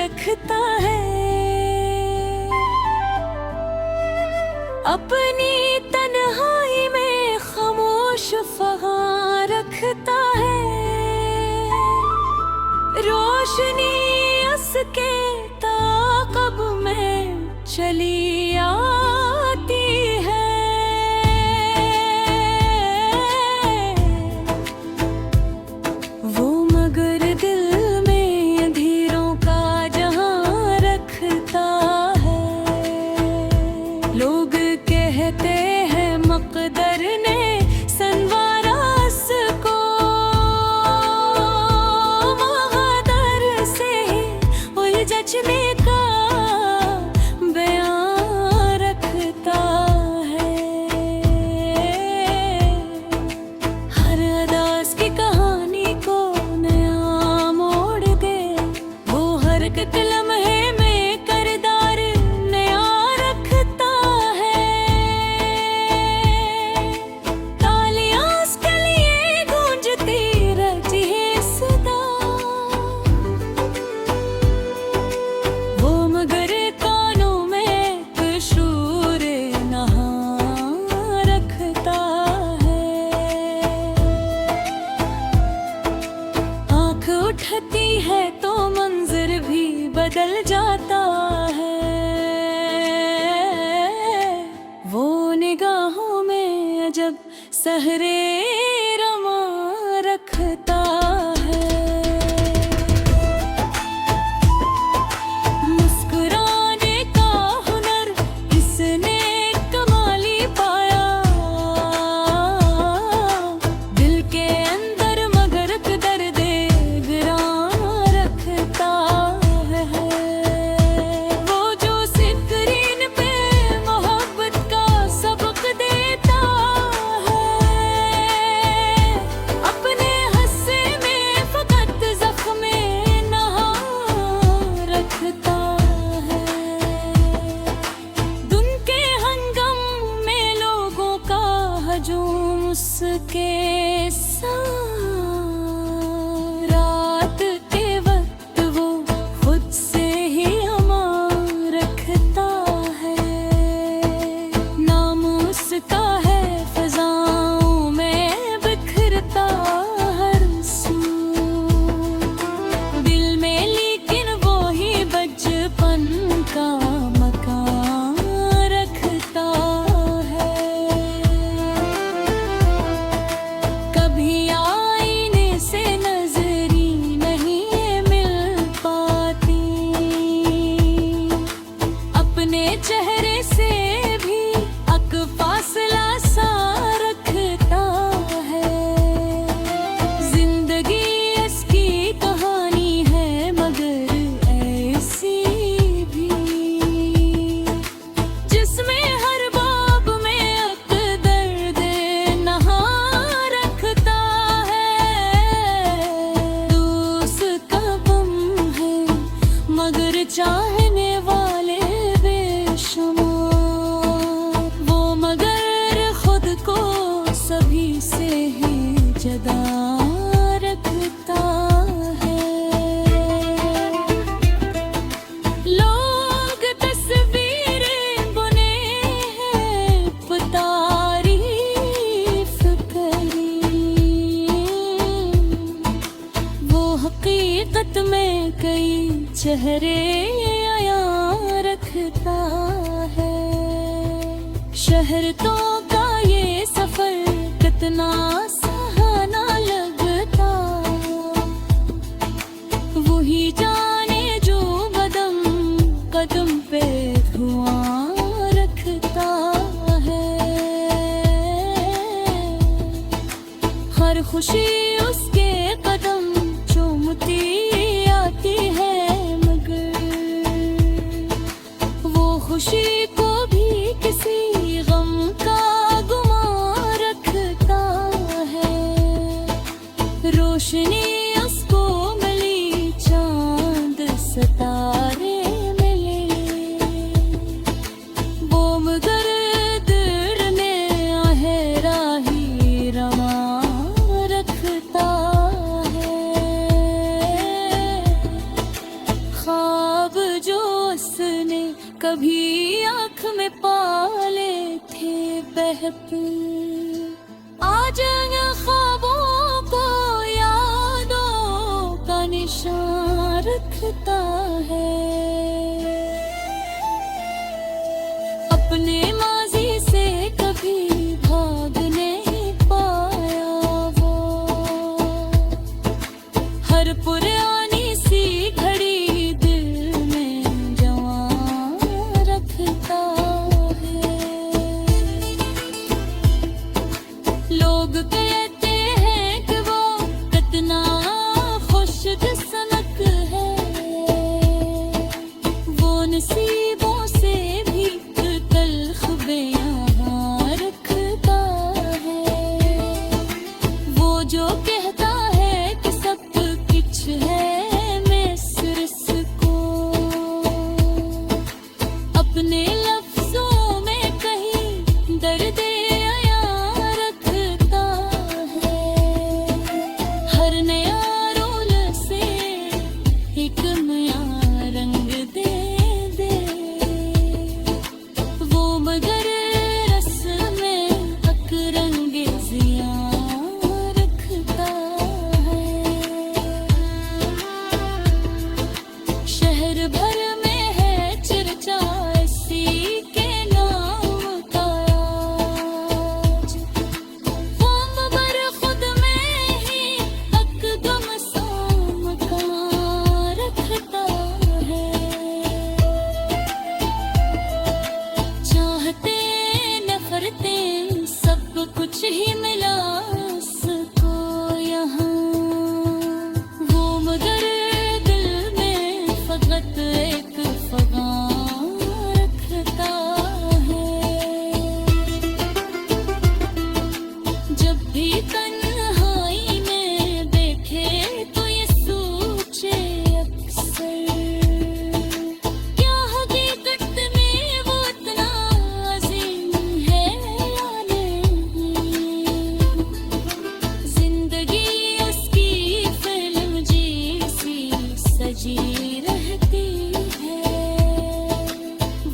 रखता है, अपनी तन्हाई में खामोश फगां रखता है। रोशनी उसके ताक़ब में चली आती है। वो मगर दिल में अंधेरों का जहां रखता है। लोग कहते हैं मक़दर ने संवारा इसको, मक़दर से उलझने का बयां रखता है। हर अदास की कहानी को नया मोड़ दे, वो हर एक लम्हे में करदार नया रखता है। तालियां उसके लिए गूंजती रहती है सदा, वो मगर कानों में कशूर नहा रखता है। आँख उठती है तो मंजर भी बदल जाता है। वो निगाहों में अजब सहरे रमा रखता है। मुस्कुराने का हुनर इसने कमाली पाया, दिल के अंदर मगर दर्द गिरां रखता है। वो जो स्क्रीन पे मोहब्बत का सबक देता है, अपने हस्से में फकत ज़ख्म नहा रखता है। दुन के हंगम में लोगों का हजूम उसके साथ, रात के वक्त वो खुद से ही अमान रखता है। नाम उसका है फ़ज़ाओं में बिखरता हर सू, दिल में लेकिन वो ही बचपन का मकान रखता है। कभी आईने से नजरी नहीं मिल पाती, अपने चेहरे से भी अक फासला सा रखता है। जिंदगी इसकी कहानी है मगर ऐसी भी, जिसमें हर बाब में एक दर्द नहा रखता है। दोस्त का गम है मगर चाहने वाले बेशुमार, वो मगर खुद को सभी से ही जुदा रखता है। लोग तस्वीरें बुने हैं तारीफ करी, वो हकीकत में कई चेहरे आया रखता है। शहरतों का ये सफर कितना सहाना लगता, वही जाने जो कदम कदम पे धुआं रखता है। हर खुशी उसके कदम चूमती आती है, मगर वो खुशी को भी किसी गम का गुमान रखता है। रोशनी उसको मिली चांद सितारे मिले, वो मगर दिल में आहे राही रमा रखता ख्वाब जो उसने कभी आँख में पाले थे बहके, आज इन ख्वाबों को यादों का निशान रखता है। अपने माजी से कभी भाग नहीं पाया वो, हर पुरानी सी घड़ी दिल में जवां रखता है। लोग कहते हैं कि वो कितना खुशकिस्मत है, वो नसीबों से भी तल्ख बयां रखता है। वो जो कहता है कि सब कुछ है मिस्र को, अपने लफ्जों में कहीं दर्द आया रखता है। हर नया रोल से एक नया रंग दे दे वो, मगर रस्म में अकरंगे जिया रखता है। शहर भर में है चर्चा इसी के नाम का आज, वो मगर खुद में ही अकदम सा मकान रखता है। चाहते नफरतें सब कुछ ही मिला उसको यहाँ, वो मगर दिल में फकत एक फगान रखता है। जब भी तन्हाई में देखे तो ये सोचे अक्सर, क्या हकीकत में वो इतना अजीम है या नहीं। जिंदगी उसकी फिल्म जैसी सजी रहती है,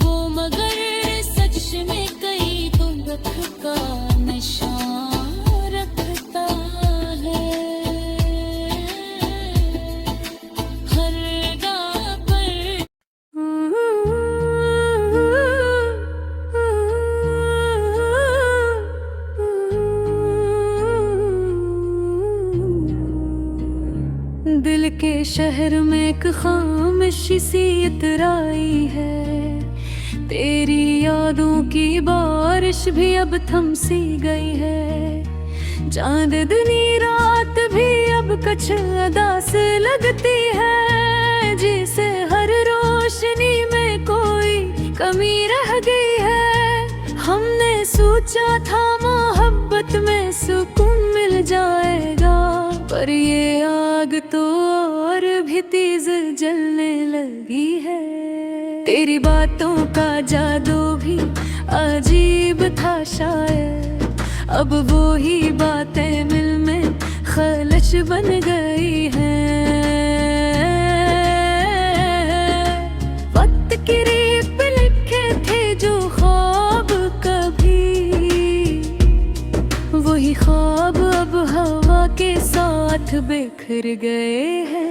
वो मगर सच में कई तो रख का निशान रखता है। हर गाह पर दिल के शहर में एक खामोशी सी इतराई है, तेरी यादों की बारिश भी अब थम सी गई है। चांदनी रात भी अब कछ अदा से लगती है, जिसे हर रोशनी में कोई कमी रह गई है। हमने सोचा था मोहब्बत में सुकून मिल जाएगा, पर ये आग तो और भी तेज जलने लगी है। तेरी बातों का जादू भी अजीब था शायद, अब वो ही बातें मिल में खलश बन गई हैं। वक्त की रेत पे लिखे थे जो ख्वाब कभी, वही ख्वाब अब हवा के साथ बिखर गए हैं।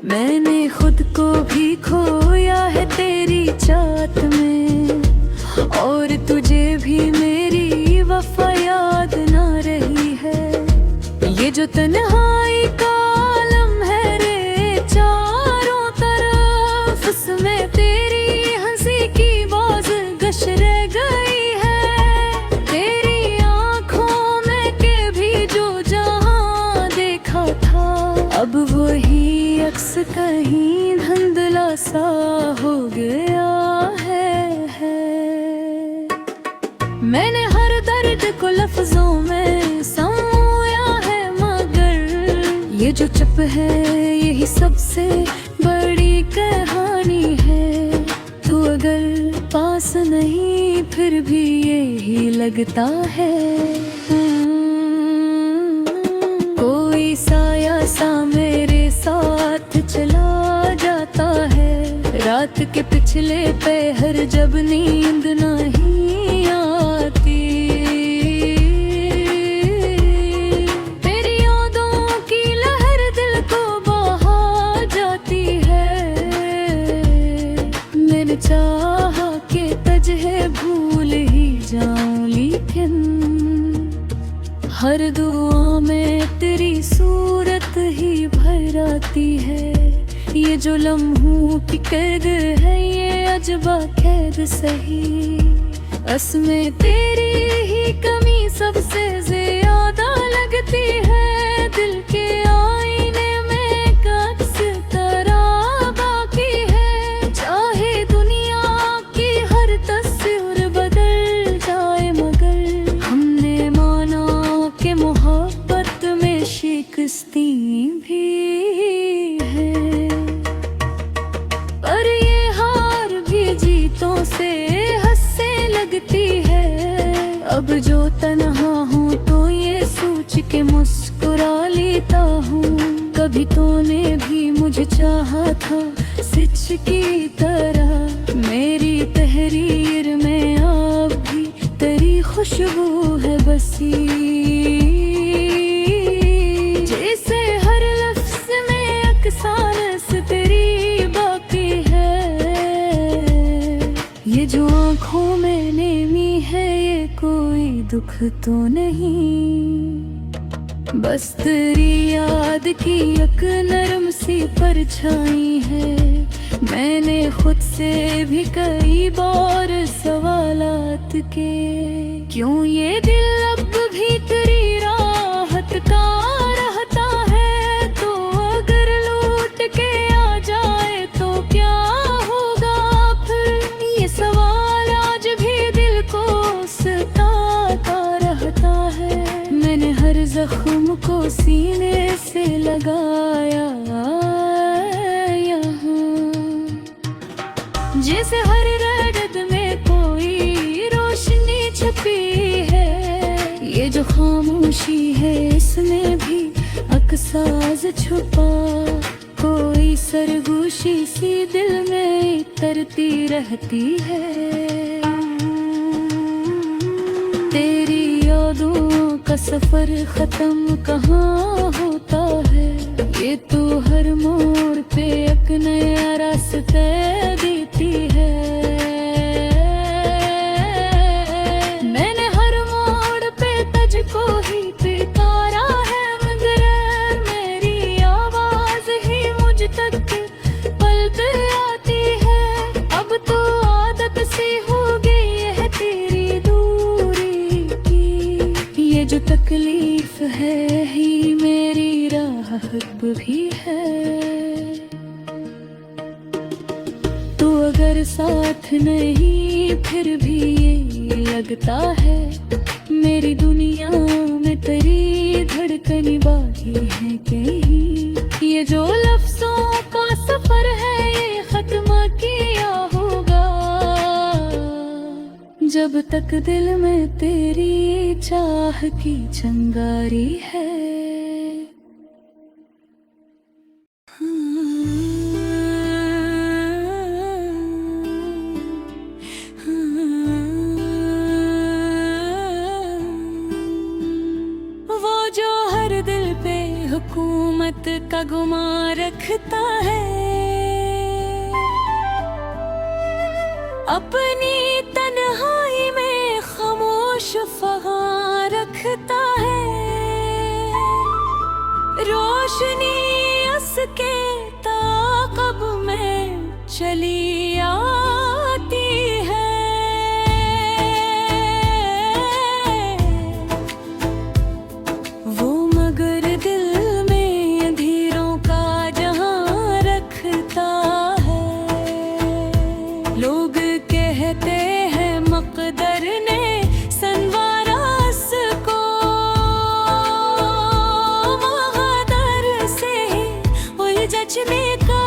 मैंने खुद को भी खोया है तेरी चाहत में, और तुझे भी मेरी वफा याद ना रही है। ये जो तन्हाई का आलम है रे चारों तरफ, उसमें तेरी हंसी की बाज गश रह गई है। तेरी आँखों में के भी जो जहां देखा था, अब वही अक्स कहीं धुंधला सा हो गया है। मैंने हर दर्द को लफ्जों में समोया है, मगर ये जो चुप है यही सबसे बड़ी कहानी है। तू अगर पास नहीं फिर भी यही लगता है। कोई साया सा मेरे साथ चला जाता रात के पिछले पहर जब नींद नहीं आती, तेरी यादों की लहर दिल को बहा जाती है। मैंने चाहा कि तुझे भूल ही जाऊं, लेकिन हर दुआ में तेरी सूरत ही भर आती है। ये जो लम्हों की कैद है, ये अजबा कैद सही। असमें तेरी ही कमी सबसे ज्यादा लगती है। दिल के आईने में एक अक्स तरह बाकी है। चाहे दुनिया की हर तस्वीर बदल जाए, मगर हमने माना कि मोहब्बत में शिकस्ती भी है। पर ये हार भी जीतों से हंसने लगती है। अब जो तन्हा हूँ तो ये सोच के मुस्कुरा लेता हूँ, कभी तूने भी मुझे चाहा था सच की तरह। मेरी तहरीर में अब भी तेरी खुशबू है बसी, जैसे हर लफ्ज में अक्सारस तेरी बाकी है। ये जो आँखों में नेमी है, ये कोई दुख तो नहीं, बस तेरी याद की एक नरम सी परछाई है। मैंने खुद से भी कई बार सवालात के, क्यों ये दिल अब भी तेरी राहत का रहता है। तो अगर लौट के आ जाए तो क्या होगा फिर, ये सवाल आज भी दिल को सताता रहता है। मैंने हर जख्म को सीने से लगाया यहाँ, जैसे हर रगत में कोई रोशनी छुपी है। ये जो खामोशी है, इसमें भी अक्साज छुपा, कोई सरगोशी सी दिल में तरती रहती है। तेरी यादों का सफर खत्म कहाँ होता है, ये तो हर मोड़ पे एक नया रास्ता देती है। मैंने हर मोड़ पे तुझको ही पुकारा है, मगर मेरी आवाज ही मुझ तक पल पे आती है। अब तो आदत सी हो गई है तेरी दूरी की, ये जो तकलीफ है ही मेरी राहत भी है। तू अगर साथ नहीं फिर भी ये लगता है, मेरी दुनिया में तेरी धड़कन बाकी है कहीं। ये जो लफ्जों का सफर है, ये खत्म किया होगा जब तक दिल में तेरी चाह की चिंगारी है। हुकूमत का गुमान रखता है, अपनी तन्हाई में खामोश फगां रखता है। रोशनी उसके ताक़ब में चली आती है। वो मगर दिल में अंधेरों का जहां रखता है। लोग कहते हैं मक़दर ने संवारा उसको, मक़दर से ही उलझने का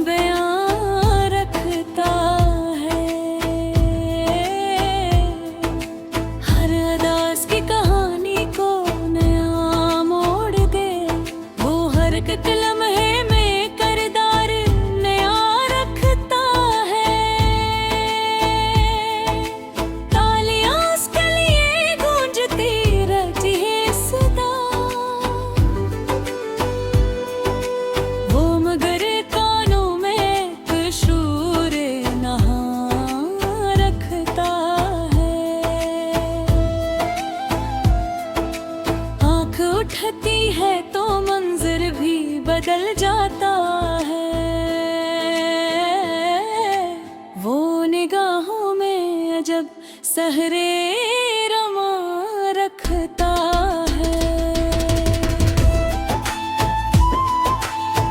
बयां रखता है। हर अदास की कहानी को नया मोड़ दे, वो हर एक लम्हे में करदार नया सहरे रमा रखता है।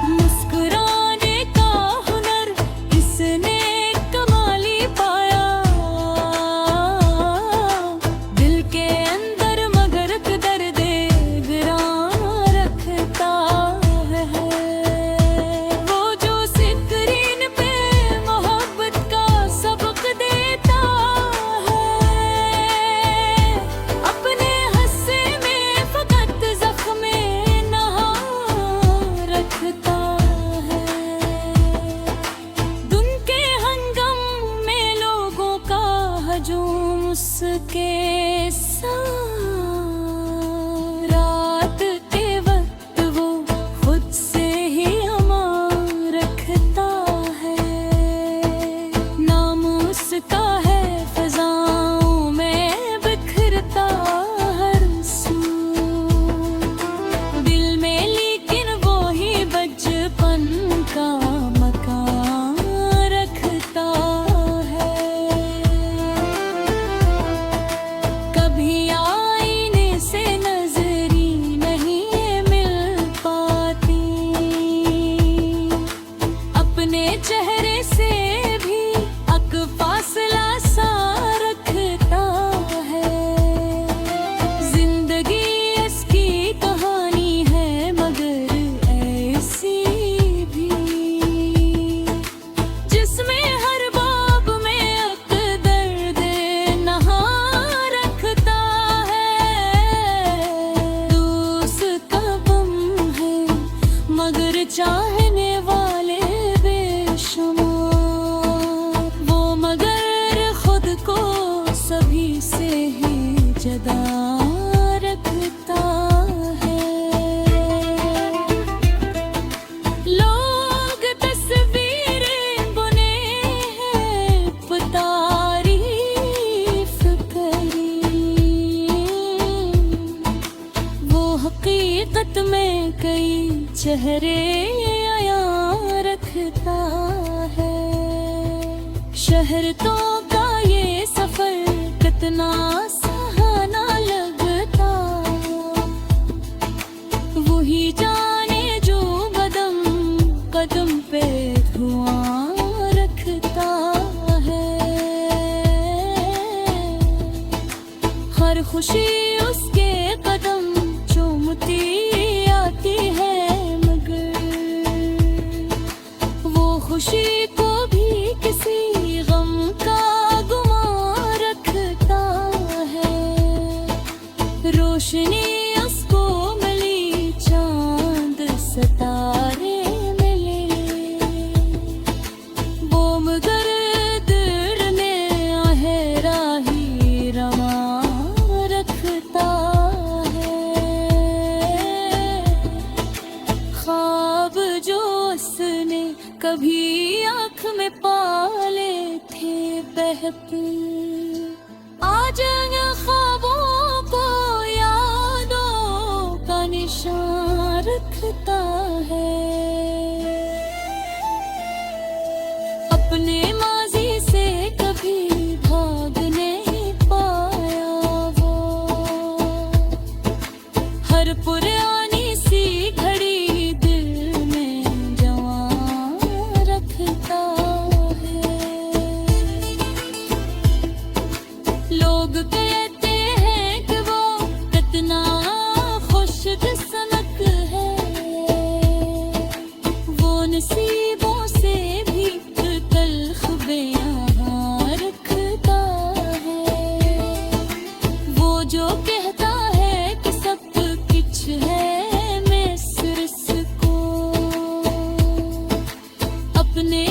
मुस्कुराने का हुनर इसने कमाली पाया, दिल के अंदर मगर दर्द गिरां रखता है। वो जो स्क्रीन पे मोहब्बत का सबक देता है, अपने हस्से में फकत जख्मे नहा रखता है। दुन के हंगम में लोगों का हजूम उसके साथ, रात के वक्त वो खुद से ही हमा रखता है। नाम उसका है फिजाओं में बिखरता हर सू, दिल में लेकिन वो ही बचपन का मकान रखता है। कभी आईने से नजरी नहीं मिल पाती, अपने चेहरे से भी अक फासला सा रखता है। जिंदगी इसकी कहानी है मगर ऐसी भी, जिसमें हर बाब में अक दर्द नहा रखता है। दोस्त का गम है मगर चाहने वाले बेशुमार, वो मगर खुद को सभी से ही जदा रखता है। लोग तस्वीरें बुने हैं तारीफ करी, वो हकीकत में कई चेहरे आया रखता है। शहरतों का ये सफर कितना सहाना लगता, वही जाने जो कदम कदम पे धुआं रखता है। हर खुशी उसके कदम चूमती आती है, मगर वो खुशी को भी किसी गम का गुमान रखता है। रोशनी उसको मिली चांद सितारे मिले, वो मगर दिल में आहरा ही रमा रखता है। ख्वाब जो उसने कभी आँख में पाले थे बहक, आज ख्वाबों को यादों का निशान रखता है। अपने माजी से कभी भाग नहीं पाया वो, हर पुरानी सी घड़ी दिल में जवां रखता है। लोग कहते हैं कि वो कितना खुशकिस्मत है, वो नसीबों से भी तल्ख बयां रखता है। वो जो कहता है कि सब कुछ है मिस्र को, अपने